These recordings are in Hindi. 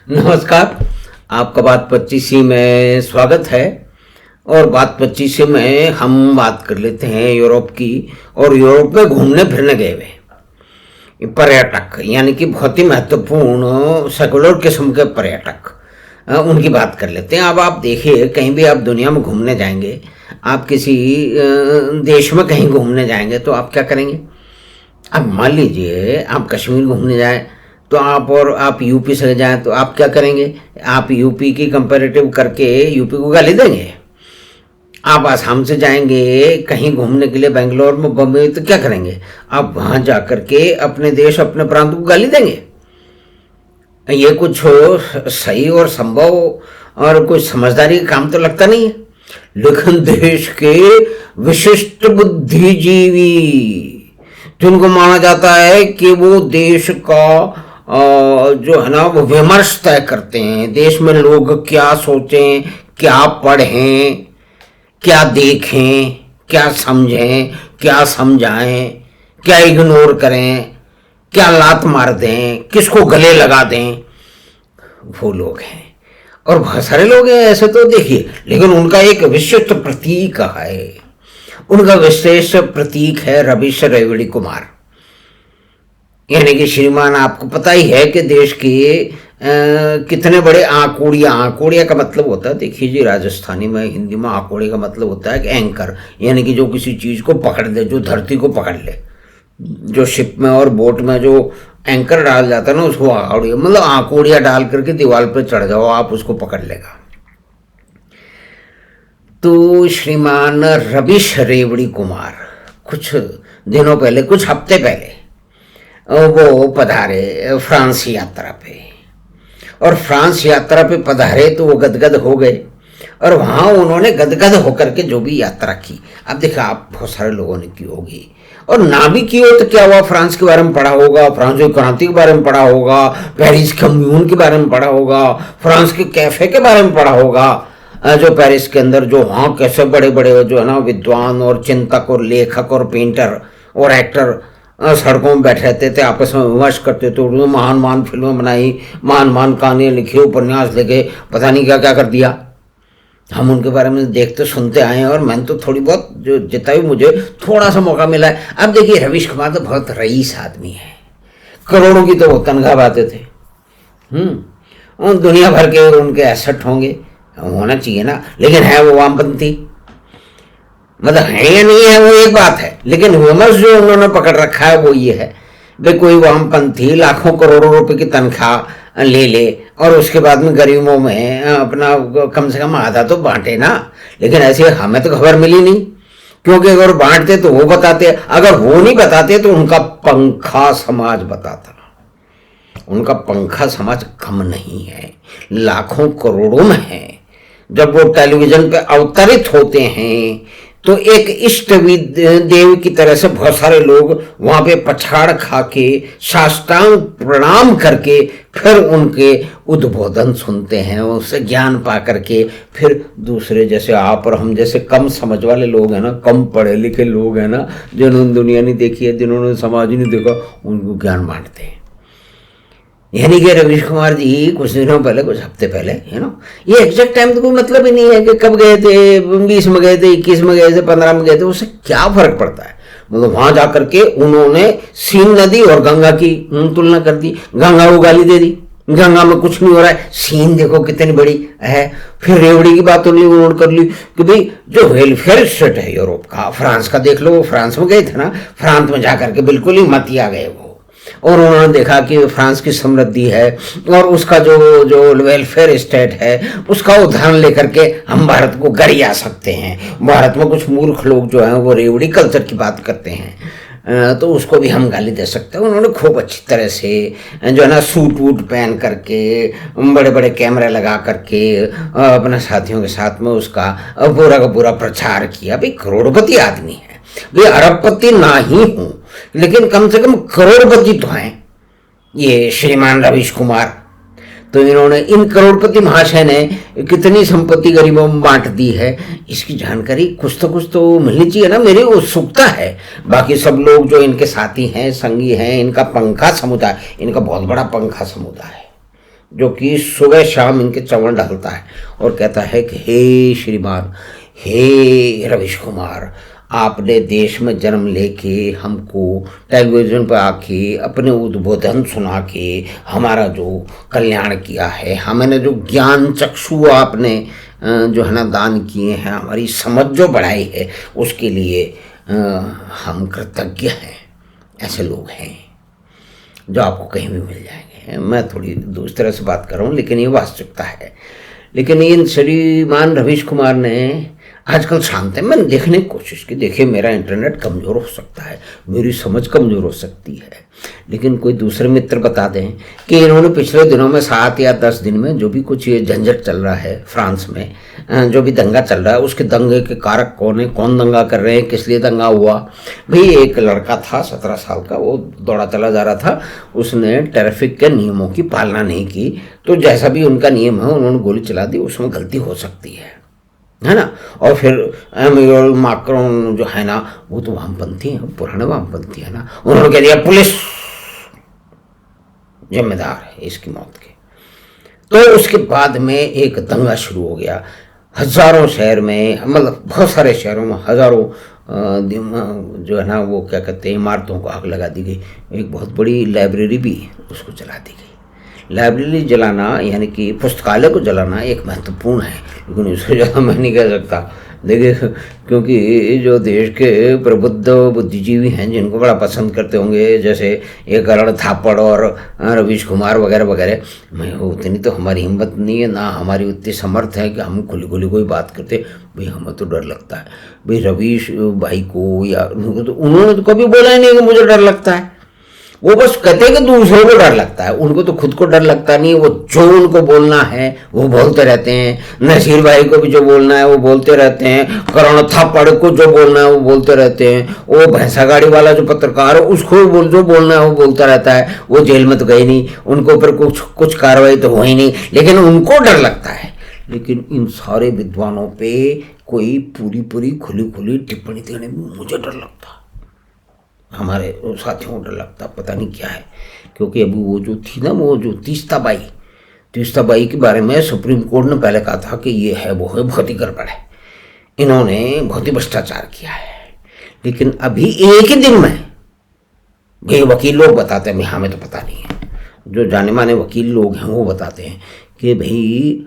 नमस्कार। आपका बात 25 में स्वागत है। और बात 25 में हम बात कर लेते हैं यूरोप की। और यूरोप में घूमने फिरने गए हुए पर्यटक, यानी कि बहुत ही महत्वपूर्ण सेकुलर किस्म के पर्यटक, उनकी बात कर लेते हैं। अब आप देखिए, कहीं भी आप दुनिया में घूमने जाएंगे, आप किसी देश में कहीं घूमने जाएंगे तो आप क्या करेंगे। अब मान लीजिए आप कश्मीर घूमने जाएं तो आप यूपी से जाएं तो आप क्या करेंगे। आप यूपी की कंपैरेटिव करके यूपी को गाली देंगे। आप आसाम से जाएंगे कहीं घूमने के लिए बेंगलोर में, बम्बई, तो क्या करेंगे। आप वहां जाकर के अपने देश अपने प्रांत को गाली देंगे। ये कुछ सही और संभव और कुछ समझदारी का काम तो लगता नहीं है। लेकिन देश के विशिष्ट बुद्धिजीवी, जिनको माना जाता है कि वो देश का जो है ना वो विमर्श तय करते हैं, देश में लोग क्या सोचें, क्या पढ़ें, क्या देखें, क्या समझें, क्या समझाएं, क्या इग्नोर करें, क्या लात मार दें, किसको गले लगा दें, वो लोग हैं। और बहुत सारे लोग हैं ऐसे तो देखिए, लेकिन उनका एक विशिष्ट प्रतीक है। उनका विशेष प्रतीक है रवीश रेवड़ी कुमार, यानी कि श्रीमान, आपको पता ही है कि देश के कितने बड़े आकोड़िया का मतलब होता है, देखिए जी, राजस्थानी में, हिंदी में आकोड़े का मतलब होता है कि एंकर, यानी कि जो किसी चीज़ को पकड़ ले, जो धरती को पकड़ ले। जो शिप में और बोट में जो एंकर डाल जाता है ना, उसको आकोड़िया, मतलब आकोड़िया डाल करके दीवार पर चढ़ जाओ, आप उसको पकड़ लेगा। तो श्रीमान रवीश रेवड़ी कुमार कुछ दिनों पहले, कुछ हफ्ते पहले वो पधारे फ्रांस यात्रा पे। और फ्रांस यात्रा पे पधारे तो वो गदगद हो गए। और वहाँ उन्होंने गदगद होकर के जो भी यात्रा की, अब देखा आप बहुत सारे लोगों ने की होगी, और ना भी की हो तो क्या हुआ, फ्रांस के बारे में पढ़ा होगा, फ्रांसीसी क्रांति के बारे में पढ़ा होगा, पेरिस कम्यून के बारे में पढ़ा होगा, फ्रांस के कैफे के बारे में पढ़ा होगा, जो पेरिस के अंदर जो वहाँ कैसे बड़े बड़े जो है ना विद्वान और चिंतक और लेखक और पेंटर और एक्टर सड़कों में बैठे रहते थे, आपस में विमर्श करते थे, उन्होंने महान महान फिल्में बनाई, महान महान कहानियाँ लिखी, उपन्यास लिखे, पता नहीं क्या क्या कर दिया। हम उनके बारे में देखते सुनते आए हैं, और मैंने तो थोड़ी बहुत जो जितना भी मुझे थोड़ा सा मौका मिला है। अब देखिए, रवीश कुमार तो बहुत रईस आदमी है, करोड़ों की तो वो तनख्वाह पाते थे। और दुनिया भर के उनके एसेट होंगे, होना चाहिए ना, लेकिन है वो वामपंथी। मतलब है या नहीं है वो एक बात है, लेकिन विमर्श जो उन्होंने पकड़ रखा है वो ये है भाई, कोई वामपंथी लाखों करोड़ों रुपए की तनख्वाह ले ले और उसके बाद में गरीबों में अपना कम से कम आधा तो बांटे ना। लेकिन ऐसे हमें तो खबर मिली नहीं, क्योंकि अगर बांटते तो वो बताते, अगर वो नहीं बताते तो उनका पंखा समाज बताता। उनका पंखा समाज कम नहीं है, लाखों करोड़ों में है। जब वो टेलीविजन पे अवतरित होते हैं तो एक इष्ट देव की तरह से बहुत सारे लोग वहां पे पछाड़ खा के साष्टांग प्रणाम करके फिर उनके उद्बोधन सुनते हैं, उससे ज्ञान पा करके फिर दूसरे जैसे आप और हम जैसे कम समझ वाले लोग हैं ना, कम पढ़े लिखे लोग हैं ना, जिन्होंने दुनिया नहीं देखी है, जिन्होंने समाज ही नहीं देखा, उनको ज्ञान बांटते हैं। यानी कि रवीश कुमार जी कुछ दिनों पहले, कुछ हफ्ते पहले, ये एग्जैक्ट टाइम तो कोई मतलब ही नहीं है कि कब गए थे, 20 में गए थे, 21 में गए थे, 15 में गए थे, उससे क्या फर्क पड़ता है। मतलब वहां जाकर के उन्होंने सीन नदी और गंगा की तुलना कर दी, गंगा को गाली दे दी, गंगा में कुछ नहीं हो रहा है, सीन देखो कितनी बड़ी है। फिर रेवड़ी की बात उन्होंने कर ली कि भाई जो वेलफेयर स्टेट है यूरोप का, फ्रांस का देख लो, वो फ्रांस में गए थे ना, फ्रांस में जाकर के बिल्कुल ही मत आ गए वो, और उन्होंने देखा कि फ्रांस की समृद्धि है और उसका जो वेलफेयर स्टेट है उसका उदाहरण लेकर के हम भारत को गरिया सकते हैं। भारत में कुछ मूर्ख लोग जो हैं वो रेवड़ी कल्चर की बात करते हैं, तो उसको भी हम गाली दे सकते हैं। उन्होंने खूब अच्छी तरह से जो है ना सूट वूट पहन करके, बड़े बड़े कैमरे लगा करके अपने साथियों के साथ में उसका पूरा का पूरा प्रचार किया। भाई करोड़पति आदमी है, वे अरबपति ना ही हूं लेकिन कम से कम करोड़पति तो हैं ये श्रीमान रवीश कुमार। तो इन्होंने, इन करोड़पति महाशय ने कितनी संपत्ति गरीबों में बांट दी है, इसकी जानकारी कुछ तो मिलनी चाहिए ना। मेरी उत्सुकता है। बाकी सब लोग जो इनके साथी हैं, संगी हैं, इनका पंखा समुदाय, इनका बहुत बड़ा पंखा समुदाय है, जो कि सुबह शाम इनके चंवन ढलता है और कहता है कि हे श्रीमान, हे रवीश कुमार, आपने देश में जन्म लेके हमको टेलीविज़न पर आके अपने उद्बोधन सुना के हमारा जो कल्याण किया है, हमें जो ज्ञान चक्षु आपने जो है ना दान किए हैं, हमारी समझ जो बढ़ाई है, उसके लिए हम कृतज्ञ हैं। ऐसे लोग हैं जो आपको कहीं भी मिल जाएंगे। मैं थोड़ी दूसरी तरह से बात कर रहा हूँ, लेकिन ये वास्तविकता है। लेकिन इन श्रीमान रवीश कुमार ने आजकल शांत है। मैंने देखने की कोशिश की, देखिए मेरा इंटरनेट कमज़ोर हो सकता है, मेरी समझ कमज़ोर हो सकती है, लेकिन कोई दूसरे मित्र बता दें कि इन्होंने पिछले दिनों में 7 या 10 दिन में जो भी कुछ ये झंझट चल रहा है फ्रांस में, जो भी दंगा चल रहा है, उसके दंगे के कारक कौन है, कौन दंगा कर रहे हैं, किस लिए दंगा हुआ। भाई एक लड़का था 17 साल का, वो दौड़ा चला जा रहा था, उसने ट्रैफिक के नियमों की पालना नहीं की, तो जैसा भी उनका नियम है उन्होंने गोली चला दी, उसमें गलती हो सकती है ना। और फिर एमेनुएल मैक्रोन जो है ना, वो तो वामपंथी है, पुराने वामपंथी है ना, उन्होंने कह दिया पुलिस जिम्मेदार है इसकी मौत के। तो उसके बाद में एक दंगा शुरू हो गया हजारों शहर में, मतलब बहुत सारे शहरों में हजारों जो है ना वो क्या कहते हैं इमारतों को आग लगा दी गई। एक बहुत बड़ी लाइब्रेरी भी उसको जला दी गई। लाइब्रेरी जलाना यानी कि पुस्तकालय को जलाना एक महत्वपूर्ण है, लेकिन इससे ज़्यादा मैं नहीं कह सकता। देखिए, क्योंकि जो देश के प्रबुद्ध बुद्धिजीवी हैं जिनको बड़ा पसंद करते होंगे, जैसे ये करण थापड़ और रवीश कुमार वगैरह वगैरह, मैं उतनी तो हमारी हिम्मत नहीं है, ना हमारी उतनी समर्थ है कि हम खुली खुली कोई बात करते। भाई हमें तो डर लगता है। भाई रवीश भाई को या उन्होंने तो कभी बोला ही नहीं कि मुझे डर लगता है। वो बस कहते हैं कि दूसरों को डर लगता है, उनको तो खुद को डर लगता नहीं। वो जो उनको बोलना है वो बोलते रहते हैं। नसीर भाई को भी जो बोलना है वो बोलते रहते हैं। करण थापड़ को जो बोलना है वो बोलते रहते हैं। वो भैंसा गाड़ी वाला जो पत्रकार है उसको जो बोलना है वो बोलता रहता है। वो जेल में तो गए नहीं, उनके ऊपर कुछ कार्रवाई तो हुई नहीं, लेकिन उनको डर लगता है। लेकिन इन सारे विद्वानों पे कोई पूरी खुली खुली टिप्पणी देने में मुझे डर लगता है, हमारे साथियों को डर लगता, पता नहीं क्या है। क्योंकि अभी वो जो थी ना, वो जो तीस्ता बाई के बारे में सुप्रीम कोर्ट ने पहले कहा था कि ये है वो है, बहुत ही गड़बड़ है, इन्होंने बहुत ही भ्रष्टाचार किया है। लेकिन अभी एक ही दिन में भाई वकील लोग बताते हैं, हमें तो पता नहीं है, जो जाने माने वकील लोग हैं वो बताते हैं कि भाई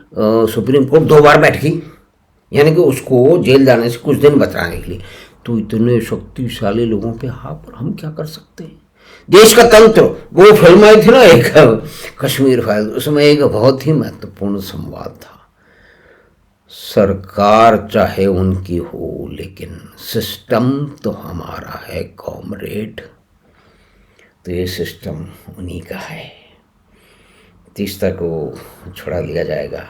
सुप्रीम कोर्ट 2 बार बैठ गई, यानी कि उसको जेल जाने से कुछ दिन बचाने के लिए। तो इतने शक्तिशाली लोगों पे हाँ, पर हम क्या कर सकते हैं। देश का तंत्र, वो फिल्म आई थी ना एक कश्मीर फाइल, उसमें एक बहुत ही महत्वपूर्ण संवाद था। सरकार चाहे उनकी हो, लेकिन सिस्टम तो हमारा है कॉमरेड। तो ये सिस्टम उन्हीं का है। तीस्ता को छुड़ा लिया जाएगा,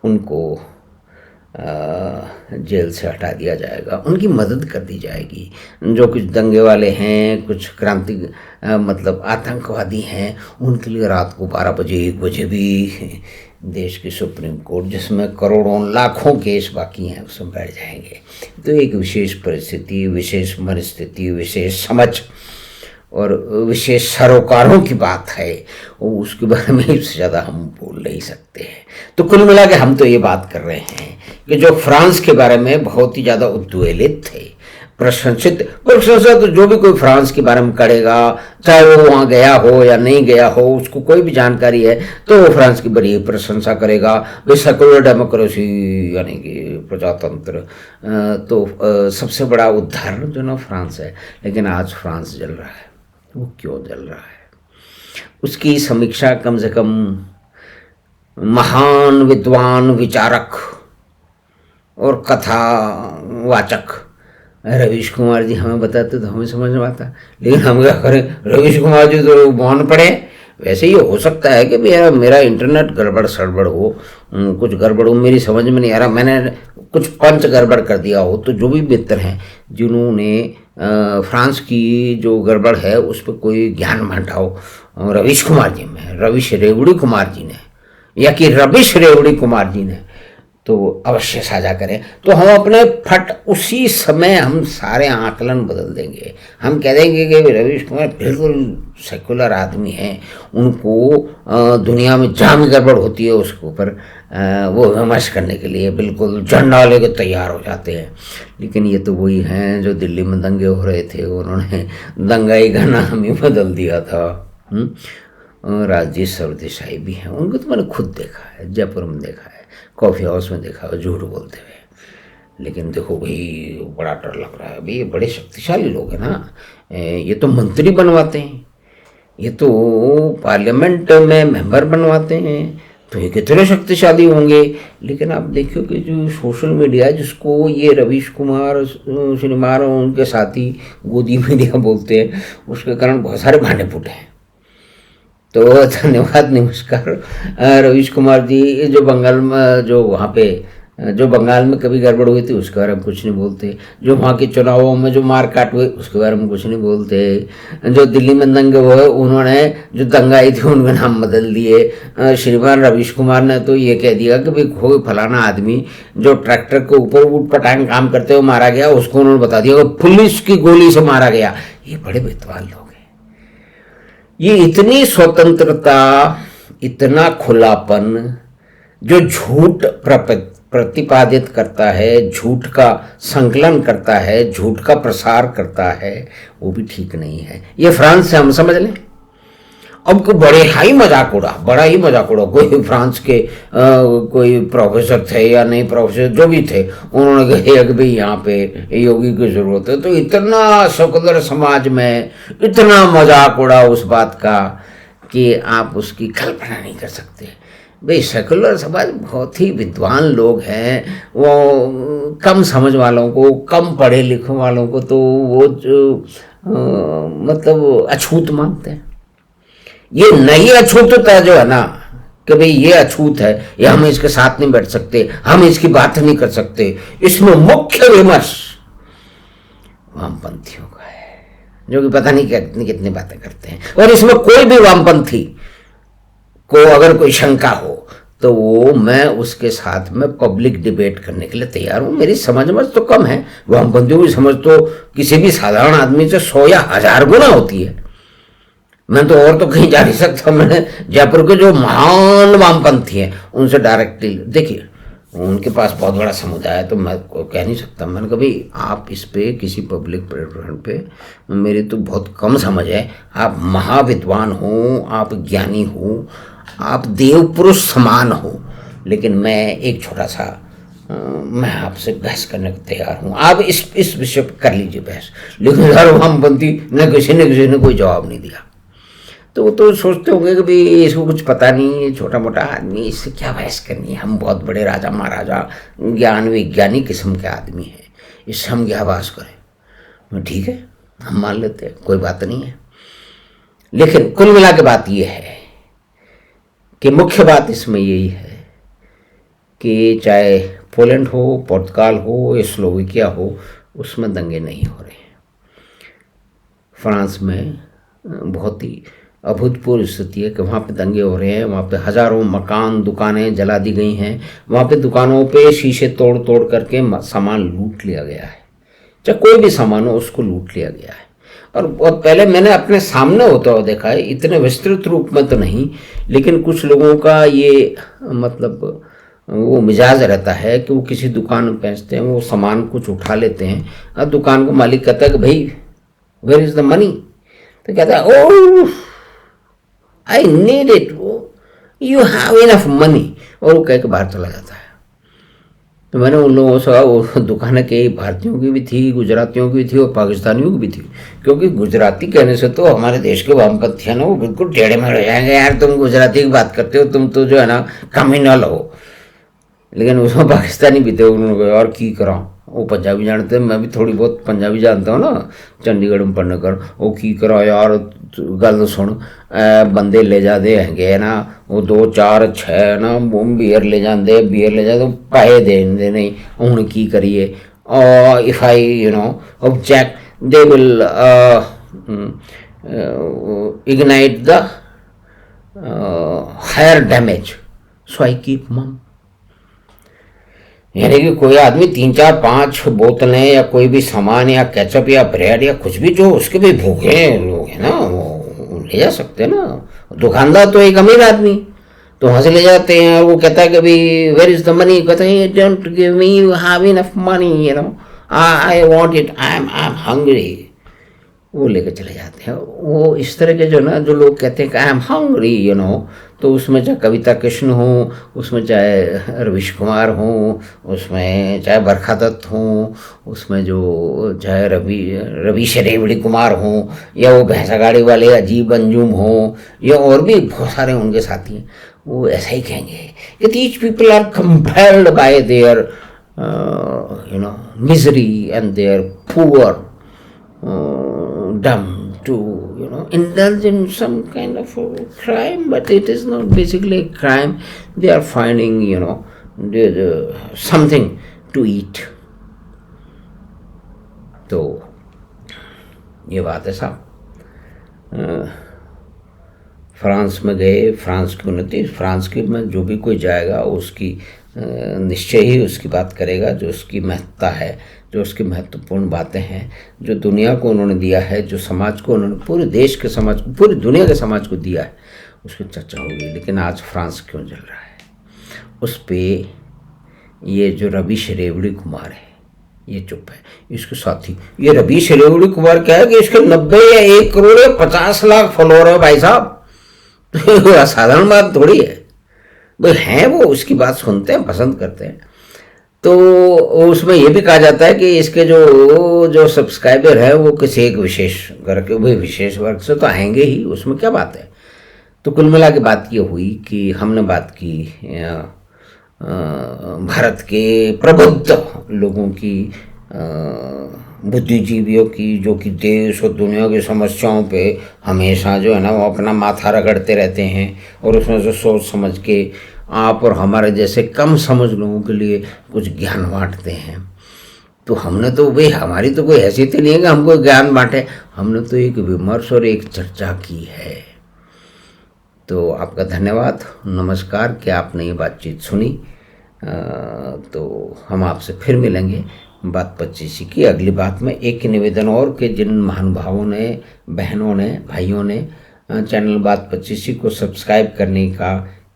उनको जेल से हटा दिया जाएगा, उनकी मदद कर दी जाएगी। जो कुछ दंगे वाले हैं, कुछ क्रांति मतलब आतंकवादी हैं, उनके लिए रात को 12 बजे 1 बजे भी देश की सुप्रीम कोर्ट, जिसमें करोड़ों लाखों केस बाकी हैं, उसमें बैठ जाएंगे। तो एक विशेष परिस्थिति, विशेष मनस्थिति, विशेष समझ और विशेष सरोकारों की बात है, वो उसके बारे में इससे ज़्यादा हम बोल नहीं सकते हैं। तो कुल मिला के हम तो ये बात कर रहे हैं कि जो फ्रांस के बारे में बहुत ही ज़्यादा उद्वेलित थे, प्रशंसा तो जो भी कोई फ्रांस के बारे में करेगा, चाहे वो वहाँ गया हो या नहीं गया हो, उसको कोई भी जानकारी है तो वो फ्रांस की बड़ी प्रशंसा करेगा। वे सेकुलर डेमोक्रेसी यानी कि प्रजातंत्र, तो सबसे बड़ा उदाहरण जो ना फ्रांस है। लेकिन आज फ्रांस जल रहा है। वो क्यों जल रहा है? उसकी समीक्षा कम से कम महान विद्वान, विचारक और कथावाचक रवीश कुमार जी हमें बताते तो हमें समझ में आता, लेकिन हम क्या करें, रवीश कुमार जी तो मौन पड़े। वैसे ये हो सकता है कि मेरा इंटरनेट गड़बड़ सड़बड़ हो, कुछ गड़बड़ हो, मेरी समझ में नहीं आ रहा, मैंने कुछ पंच गड़बड़ कर दिया हो। तो जो भी मित्र हैं जिन्होंने फ्रांस की जो गड़बड़ है उस पर कोई ज्ञान बांटा हो, रवीश कुमार जी में, रवीश रेवड़ी कुमार जी ने, या कि रवीश रेवड़ी कुमार जी ने, तो अवश्य साझा करें। तो हम अपने फट उसी समय हम सारे आकलन बदल देंगे। हम कह देंगे कि रवीश कुमार बिल्कुल सेकुलर आदमी हैं, उनको दुनिया में जहाँ भी गड़बड़ होती है उसके ऊपर वो विमर्श करने के लिए बिल्कुल झंडा लेके तैयार हो जाते हैं। लेकिन ये तो वही हैं जो दिल्ली में दंगे हो रहे थे, उन्होंने दंगाई का नाम ही बदल दिया था। राजदीप सरदेसाई भी हैं, उनको तो मैंने खुद देखा है, जयपुर में देखा है, कॉफ़ी हाउस में देखा है झूठ बोलते हुए। लेकिन देखो भाई, बड़ा डर लग रहा है भाई, ये बड़े शक्तिशाली लोग हैं ना, ये तो मंत्री बनवाते हैं, ये तो पार्लियामेंट में मेंबर बनवाते हैं, तो ये कितने शक्तिशाली होंगे। लेकिन आप देखिए कि जो सोशल मीडिया है, जिसको ये रवीश कुमार श्रीमान और उनके साथी गोदी मीडिया बोलते हैं, उसके कारण बहुत सारे भांडे फूटे हैं। तो धन्यवाद, नमस्कार। रवीश कुमार जी, जो बंगाल में जो वहाँ पे जो बंगाल में कभी गड़बड़ हुई थी उसके बारे में कुछ नहीं बोलते, जो वहाँ के चुनावों में जो मार काट हुई उसके बारे में कुछ नहीं बोलते, जो दिल्ली में दंगे हुए उन्होंने जो दंगाई थी उनके नाम बदल दिए। श्रीमान रवीश कुमार ने तो ये कह दिया कि भाई कोई फलाना आदमी जो ट्रैक्टर के ऊपर ऊट पटांग काम करते हुए मारा गया, उसको उन्होंने बता दिया कि पुलिस की गोली से मारा गया। ये बड़े विद्वान लोग हैं। ये इतनी स्वतंत्रता, इतना खुलापन, जो झूठ प्रतिपादित करता है, झूठ का संकलन करता है, झूठ का प्रसार करता है, वो भी ठीक नहीं है। ये फ्रांस से हम समझ लें। अब को बड़ा ही मजाक उड़ा, कोई फ्रांस के कोई प्रोफेसर थे या नहीं प्रोफेसर जो भी थे, उन्होंने कहा कि भाई यहाँ पे योगी की ज़रूरत है। तो इतना सेकुलर समाज में इतना मजाक उड़ा उस बात का कि आप उसकी कल्पना नहीं कर सकते। भाई सेकुलर समाज बहुत ही विद्वान लोग हैं, वो कम समझ वालों को, कम पढ़े लिखे वालों को तो वो जो मतलब अछूत मानते हैं। ये नई अछूतता जो है ना कि भाई ये अछूत है, ये हम इसके साथ नहीं बैठ सकते, हम इसकी बात नहीं कर सकते, इसमें मुख्य विमर्श वामपंथियों का है, जो कि पता नहीं कितनी कितनी बातें करते हैं। और इसमें कोई भी वामपंथी को अगर कोई शंका हो तो वो मैं उसके साथ में पब्लिक डिबेट करने के लिए तैयार हूँ। मेरी समझ तो कम है, वामपंथियों की समझ तो किसी भी साधारण आदमी से 100 या 1000 गुना होती है। मैं तो और तो कहीं जा नहीं सकता। मैंने जयपुर के जो महान वामपंथी हैं उनसे डायरेक्टली, देखिए उनके पास बहुत बड़ा समुदाय है, तो मैं कह नहीं सकता। मैंने कभी आप इस पे किसी पब्लिक प्लेटफॉर्म पे, मेरी तो बहुत कम समझ है, आप महाविद्वान हो, आप ज्ञानी हो, आप देव पुरुष समान हो, लेकिन मैं एक छोटा सा मैं आपसे बहस करने को तैयार हूँ। आप इस विषय पर कर लीजिए बहस। लेकिन हर वामपंथी ने किसी ने कोई जवाब नहीं दिया। तो वो तो सोचते होंगे कि भाई इसको कुछ पता नहीं, छोटा मोटा आदमी, इससे क्या बहस करनी है, हम बहुत बड़े राजा महाराजा ज्ञान विज्ञानी किस्म के आदमी हैं, इससे हम क्या बहस करें। ठीक है, हम मान लेते हैं, कोई बात नहीं है। लेकिन कुल मिला के बात यह है कि मुख्य बात इसमें यही है कि चाहे पोलैंड हो, पुर्तगाल हो, स्लोवेकिया हो, उसमें दंगे नहीं हो रहे हैं। फ्रांस में बहुत ही अभूतपूर्व स्थिति है कि वहाँ पे दंगे हो रहे हैं, वहाँ पे हज़ारों मकान दुकानें जला दी गई हैं, वहाँ पे दुकानों पे शीशे तोड़ तोड़ करके सामान लूट लिया गया है, चाहे कोई भी सामान हो उसको लूट लिया गया है। और बहुत पहले मैंने अपने सामने होता हुआ देखा है, इतने विस्तृत रूप में तो नहीं, लेकिन कुछ लोगों का ये मतलब वो मिजाज रहता है कि वो किसी दुकान में पहुँचते हैं, वो सामान कुछ उठा लेते हैं, और दुकान का मालिक कहता है कि भाई वेयर इज़ द मनी, तो कहता है oh I need it, you have enough money, और वो कह के बाहर चला जाता है। तो मैंने उन लोगों से, वो दुकानें कई भारतीयों की भी थी, गुजरातियों की भी थी और पाकिस्तानियों की भी थी, क्योंकि गुजराती कहने से तो हमारे देश के वामपंथी है ना, वो बिल्कुल टेढ़े मेढ़े हो जाएंगे, यार तुम गुजराती की बात करते हो, तुम तो जो है ना कम्युनल हो। लेकिन उसमें पाकिस्तानी भी थे, उन्होंने और की कराऊँ, वो पंजाबी जानते हैं, मैं भी थोड़ी बहुत पंजाबी जानता हूँ ना, चंडीगढ़ में पढ़ने कर, वो की करा यार गल सुन, बंदे ले जाते हैगे ना, वो 2 4 6 ना बियर ले जाते पैसे देंगे नहीं, हूँ की करिए। और if I you know object they will ignite the higher damage, so I keep mum. यानी कि कोई आदमी 3 4 5 बोतलें या कोई भी सामान या केचप या ब्रेड या कुछ भी जो उसके भी भूखे लोग हैं ना वो ले जा सकते हैं ना। दुकानदार तो एक अमीर आदमी तो वहाँ से ले जाते हैं और वो कहता है कि भाई वेर इज द मनी, कहता है don't give me, you have enough money, you know, I want it, I am hungry, वो लेकर चले जाते हैं। वो इस तरह के जो ना जो लोग कहते हैं कि I am hungry, you know, तो उसमें चाहे कविता कृष्ण हो, उसमें चाहे रवीश कुमार हो, उसमें चाहे बरखा दत्त हो, उसमें जो चाहे रवीश रेवड़ी कुमार हो, या वो भैंसा गाड़ी वाले अजीब अंजुम हो, या और भी बहुत सारे उनके साथी हैं, वो ऐसा ही कहेंगे कि these people are compelled by their misery and their poor dumb to indulge in some kind of a crime, but it is not basically a crime. They are finding something to eat. तो ये बात है साहब। फ्रांस में गए, फ्रांस की उन्नति, फ्रांस की में जो भी कोई जाएगा उसकी निश्चय ही उसकी बात करेगा, जो उसकी महत्ता है, जो उसकी महत्वपूर्ण बातें हैं, जो दुनिया को उन्होंने दिया है, जो समाज को उन्होंने पूरे देश के समाज को, पूरी दुनिया के समाज को दिया है, उसकी चर्चा होगी। लेकिन आज फ्रांस क्यों जल रहा है, उस पर ये जो रवीश रेवड़ी कुमार है ये चुप है। इसके साथी ये रवीश रेवड़ी कुमार क्या है कि इसके 90 या 1 करोड़ या 50 लाख फॉलोअर है भाई साहब। असाधारण बात थोड़ी है भाई, हैं वो उसकी बात सुनते हैं, पसंद करते हैं। तो उसमें यह भी कहा जाता है कि इसके जो सब्सक्राइबर है वो किसी एक विशेष वर्ग के, भाई विशेष वर्ग से तो आएंगे ही, उसमें क्या बात है। तो कुल मिला के बात ये हुई कि हमने बात की भारत के प्रबुद्ध लोगों की, बुद्धिजीवियों की, जो कि देश और दुनिया की समस्याओं पे हमेशा जो है ना वो अपना माथा रगड़ते रहते हैं और उसमें से सोच समझ के आप और हमारे जैसे कम समझ लोगों के लिए कुछ ज्ञान बांटते हैं। तो हमने तो भाई, हमारी तो कोई हैसियत ही नहीं है कि हमको ज्ञान बांटे, हमने तो एक विमर्श और एक चर्चा की है। तो आपका धन्यवाद, नमस्कार कि आपने ये बातचीत सुनी। तो हम आपसे फिर मिलेंगे बात 25 की अगली बात में। एक निवेदन और कि जिन महानुभावों ने, बहनों ने, भाइयों ने चैनल बात 25 को सब्सक्राइब करने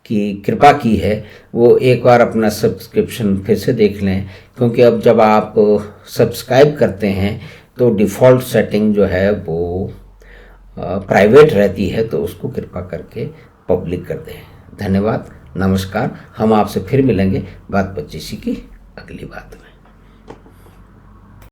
की कृपा की है, वो एक बार अपना सब्सक्रिप्शन फिर से देख लें, क्योंकि अब जब आप सब्सक्राइब करते हैं तो डिफ़ॉल्ट सेटिंग जो है वो प्राइवेट रहती है, तो उसको कृपा करके पब्लिक कर दें। धन्यवाद, नमस्कार। हम आपसे फिर मिलेंगे बात 25 की अगली बात में।